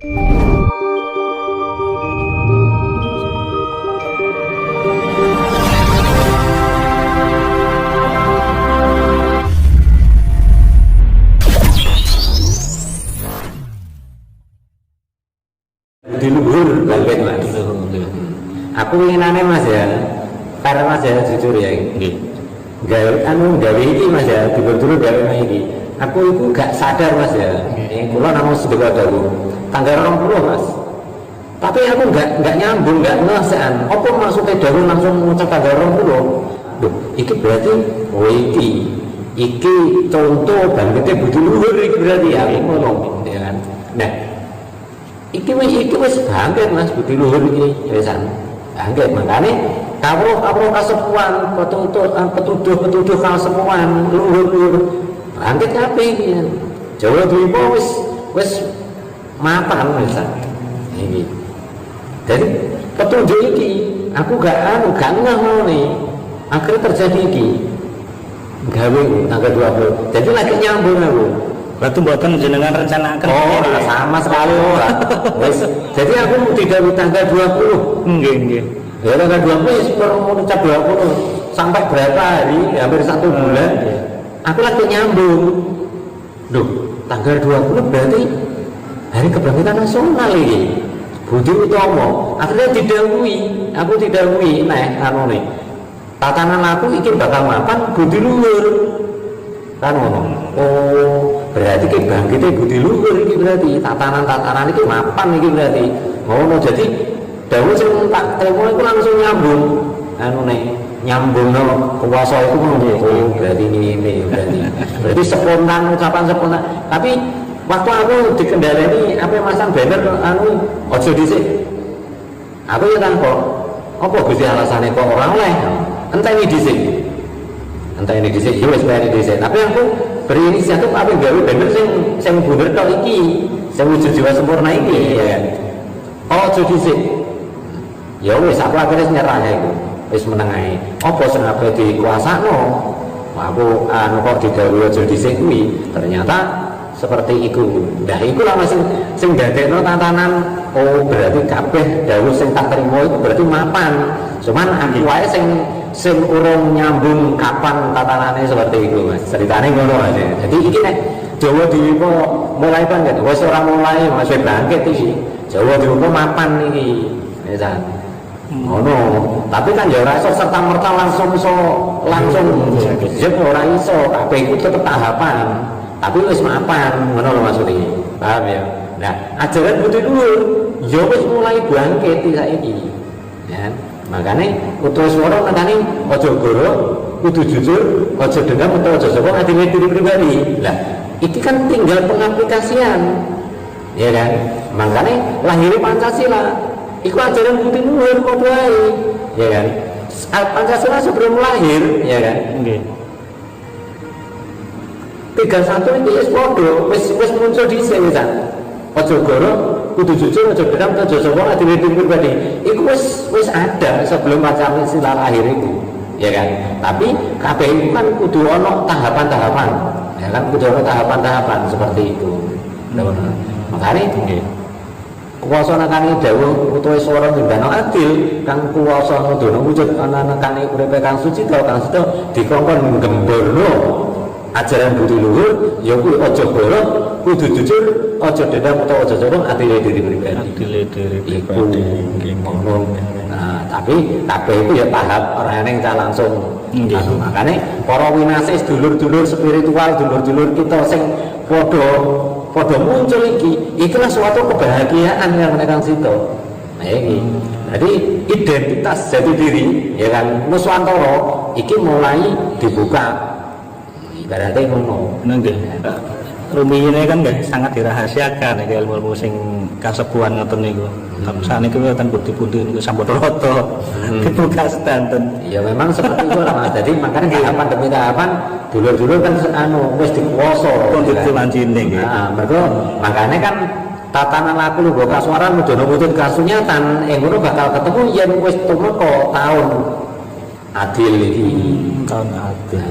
Di luhur bangkit Mas. Aku inginane Mas ya, karena Mas ya jujur ya, gawe iki Mas ya, dulu gawe iki. Aku itu gak sadar Mas ya, kula namung sedekah dawuh tanggal 20 Mas. Tapi aku gak nyambung, gak ngesean. Apa maksudnya dawuh langsung ngucap tanggal 20? Duh, iki berarti iki contoh bangkitnya budi luhur iki berarti ya, ngono ya kan. Nah, iki wis bangkit Mas budi luhur iki wisan. Bangkit makane kawruh kasepuan petuduh kasepuan luhur bangkit kabeh iki. Jawa Dwipa wis mapan wisan. Iki. Jadi petunjuk iki aku gak ngeh ngene. Akhirnya terjadi iki. Gawe tanggal 20. Jadi lagi nyambung aku. Berarti mboten jenengan rencanakan. Oh, sama sekali ora. Wis, jadi aku tidak di tanggal 20. Nggih. Ya tanggal 20 wis mengucap 20 sampai berapa hari? Hampir 1 bulan. Aku lagi nyambung. Duh, tanggal 20 berarti hari kebangkitan nasional ini. Budi Utomo. Akhirnya aku didhawuhi anu nih. Tatanan aku iki bakal mapan budi luhur. Kan ngono. Oh, berarti ki bangkite budi luhur iki berarti tatanan iki mapan iki berarti. Ngono jadi dawuh sing tak trimo iku langsung nyambung. Anu nih, nyambungno kuwasa iku ngono. Oh, berarti ini berarti. Berarti spontan ucapan spontan. Tapi waktu aku dikendaleni apa masang banner anu ojo dhisik. Aku ya takok, apa Gusti alasane kok ora oleh? Enteni dhisik. Ya wis bayar dhisik. Tapi aku berinisiatif apa gawe banner sing bener tok iki, sing wujud jiwa sempurna iki ya kan. Ojo dhisik. Ya wis aku akhirnya nyerah iku. Wis meneng ae. Apa sing ape dikuasakno? Aku anu kok didhawuhi ojo dhisik kuwi, ternyata seperti iku. Nah, iku lah sing dadekno tatanan. Oh, berarti kabeh dawuh sing tak trimo iku berarti mapan. Cuman aku wae sing urung nyambung kapan tatanane seperti itu Mas. Ceritane ngono Mas. Jadi iki nek Jawa Dwipa mulai bangkit, wis ora mulai Mas bangkit iki. Jawa Dwipa mapan iki. Ya ngono. Tapi kan ya ora iso serta-merta langsung ora iso. Kabeh iku tetep tahapan. Tapi wis mapan, ngono lho maksudnya. Paham ya? Nah, ajaran budi luhur ya wis mulai bangkit saiki. Ya. Makane Utoiswara nekani aja goro, kudu jujur, aja dendam utawa aja sapa ngadili diri pribadi. Lah, iki kan tinggal pengaplikasian. Ya kan? Makane lahir Pancasila. Iku ajaran budi luhur kok wae. Ya kan? Pancasila sebelum lahir, ya kan? Nggih. 31 iki wis padha, wis muncul dhisik wisan. Aja goro, kudu jujur, aja dendam, aja sapa adil pribadi. Iku wis ada sebelum Pancasila lahir itu, ya kan? Tapi kabeh itu kan kudu ono tahapan-tahapan. Ya kan kudu ono tahapan-tahapan seperti itu. Makane nggih. Kuwasa nekani dawuh Utoiswara Nimbana adil, kang kuwasa nudono wujud ana nekani uripe kang suci kang sedha dikongkon nggemborno ajaran budi luhur ya kuwi aja goro, kudu jujur, aja dendam utawa aja sombong, adile diri pribadi. Nah, tapi kabeh itu ya tahap ora eneng ca langsung. Makane para winasis dulur-dulur spiritual, dulur-dulur kita sing padha muncul iki lah suatu kebahagiaan yang menekan situ. Nah iki. Jadi identitas jati diri ya kan Nuswantara iki mulai dibuka. Berarti ngono. Nggih. Rumiyine kan nggih sangat dirahasiakan iki ilmu sing kasepuhan ngoten niku. Tapi saniki wonten bukti-bukti niku sampun rata. Dibuka sedanten. Ya memang seperti itu lah. Jadi makanya tahapan demi tahapan dulur-dulur kan wis dikuwasa. Kondisi lancine nggih. Nah, makanya kan tatanan laku lho kasuaran mudono mutun kasunyatan ngono bakal ketemu yen wis tumeka taun adil iki. Taun adil.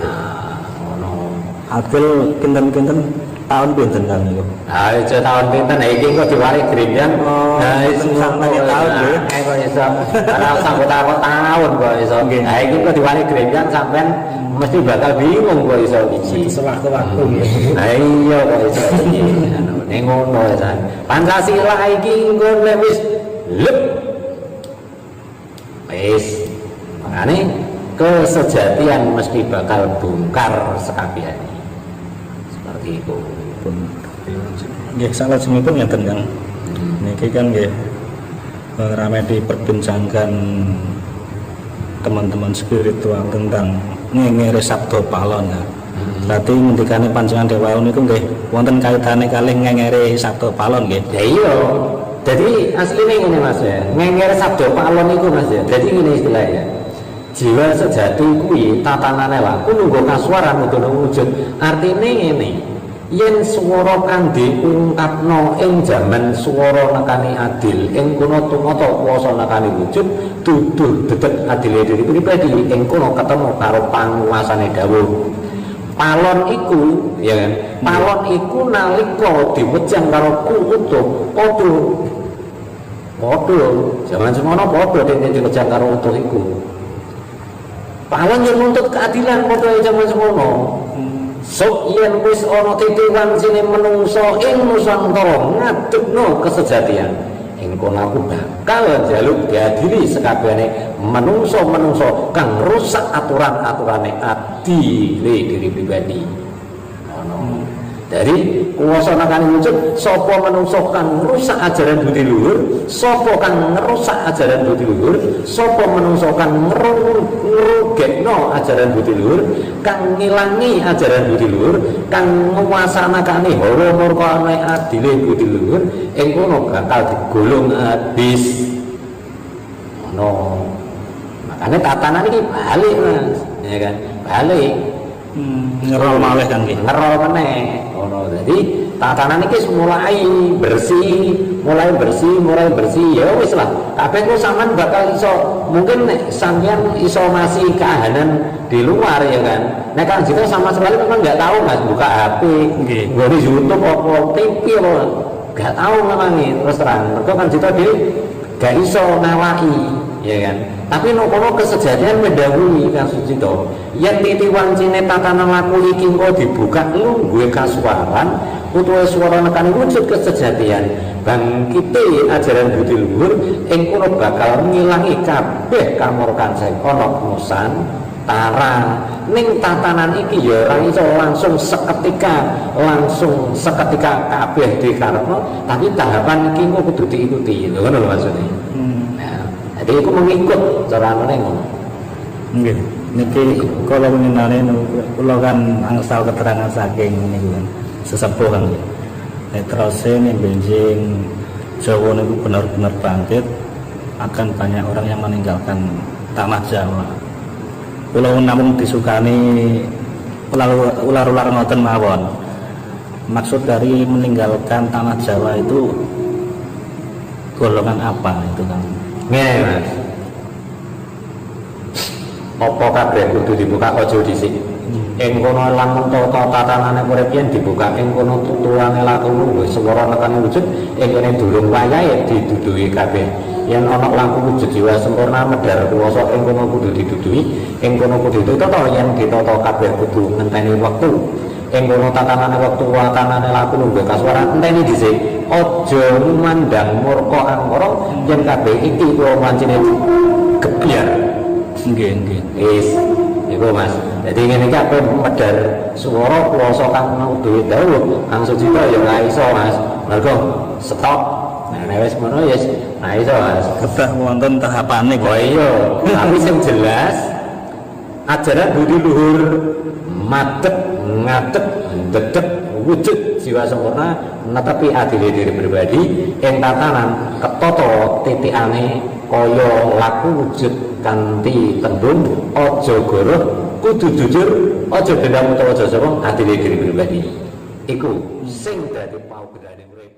Adil kinten-kinten tahun pinten Kang niku? Nah, iso tahun pinten iki kok diwari grenjang. Nah, iso sampai tahun nggih. Kok iso. Ora sampai tahun kok iso. Nah, iki kok diwari grenjang sampean mesti bakal bingung kok iso iki. Sewaktu-waktu nggih. Nah, iya kok iso iki. Ning ngono ya. Pancasila iki engko nek wis lep. Wis. Makane kesejatian mesti bakal bongkar sekabehane. Seperti itu. Pun nggih salajengipun ngeten Kang. Niki kan nggih ramai diperbincangkan teman-teman spiritual tentang ngengere sabda palon ya. Berarti ngendikane panjenengan Dewa niku nggih wonten kaitane kalih ngengere sabda palon nggih. Ya iya. Jadi aslinya ngene Mas ya. Ngengere sabda palon iku Mas ya. Jadi ngene istilahnya. Jiwa sejati kuwi tatanane laku nunggu kasuaran untuk wujud. Artine ngene. Yen swara kang diungkapno ing jaman swara nekani adil, ing kono tumata kuwasa nekani wujud, duduh dedek adile diri pribadi, ing kono ketemu karo panguwasane dawuh. Palon iku, ya kan? Palon iku nalika diwejang karo utuh, padha. Jaman semono padha dene diwejang karo utuh iku. Palon yo nuntut keadilan padha jaman semono. Sok yen wis ana titiwan sine menungso ing nusantara ngadepno kesejatian ing kono aku bakal njaluk diadili sekabehane menungso-menungso kang rusak aturan-aturane adile diri pribadi. Ngono. Dari kuwasa nekani wujud sapa menungso kang rusak ajaran budi luhur, sapa kang ngerusak ajaran budi luhur, sapa menungso kang ngrugekno ajaran budi luhur, kang ngilangi ajaran budi luhur, kang nguwasanakane hawa murkane adile budi luhur, ing kono bakal digulung habis. Ngono. Makane tatanan iki balik Mas, ya kan? Balik. Ngerol malih kan nggih. Ngerol meneh. Ngono. Jadi tatanan iki mulai bersih, ya wis lah. Kabeh ku sampean bakal iso mungkin nek sampean iso masih keahanan di luar ya kan. Nek kan kita sama sekali memang enggak tahu Mas buka HP, Nggih. nggo YouTube apa TV apa enggak tahu memang terus terang. Mergo kan kita gak iso ngawaki, ya kan. Tapi nopo kesejatian mendahului Kang Sucito. Yen titiwan cine tatanan laku iki kok dibuka lu gue kasuaran utawa swara nekani wujud kesejatian bangkite ajaran budi luhur ing kono bakal ngilangi kabeh kamurkan sing ana nusantara. Ning tatanan iki ya ora iso langsung seketika kabeh dikarepno, tapi tahapan iki kok kudu diikuti. Lho ngono lho maksudnya. Jadi aku mengikut cara ngono. Nggih. Niki kula meninane kula kan angsal keterangan saking niku kan sesepuh kan. Terus ning benjing Jawa niku benar-benar bangkit akan banyak orang yang meninggalkan tanah Jawa. Kula namun disukani ular-ular ngoten mawon. Maksud dari meninggalkan tanah Jawa itu golongan apa itu kan? Ngene Mas. Apa kabeh kudu dibuka aja dhisik. Ing kono lamun tatanane urip yen dibuka ing kono tuturane lakumu wis swara nekane wujud ing kene durung wayahe diduduhi kabeh. Yen ana lampu wujud jiwa sempurna medhar kuwasa ing kono kudu diduduhi, ing kono kudu ditata yen ditata kabeh kudu ngenteni wektu. Ing kono tatanane wektu watanane laku nunggu kasuara enteni dhisik. Aja mandang murka angkara yen kabeh iki kula mancine gebyar. Nggih. Wis iku Mas. Jadi ngene iki ape medhar swara kuwasa kang duwe dawuh Kang Sucito ya ora iso Mas. Mergo stop. Nah wis ngono ya ora iso Mas. Kedah wonten tahapane kok. Oh iya, tapi sing jelas ajaran budi luhur madhep ngadep dedep wujud jiwa sempurna netepi adile diri pribadi ing tatanan ketata titikane kaya laku wujud kanthi tembung aja goroh kudu jujur aja dendam utawa aja sombong adile diri pribadi iku sing dadi paugedaning urip.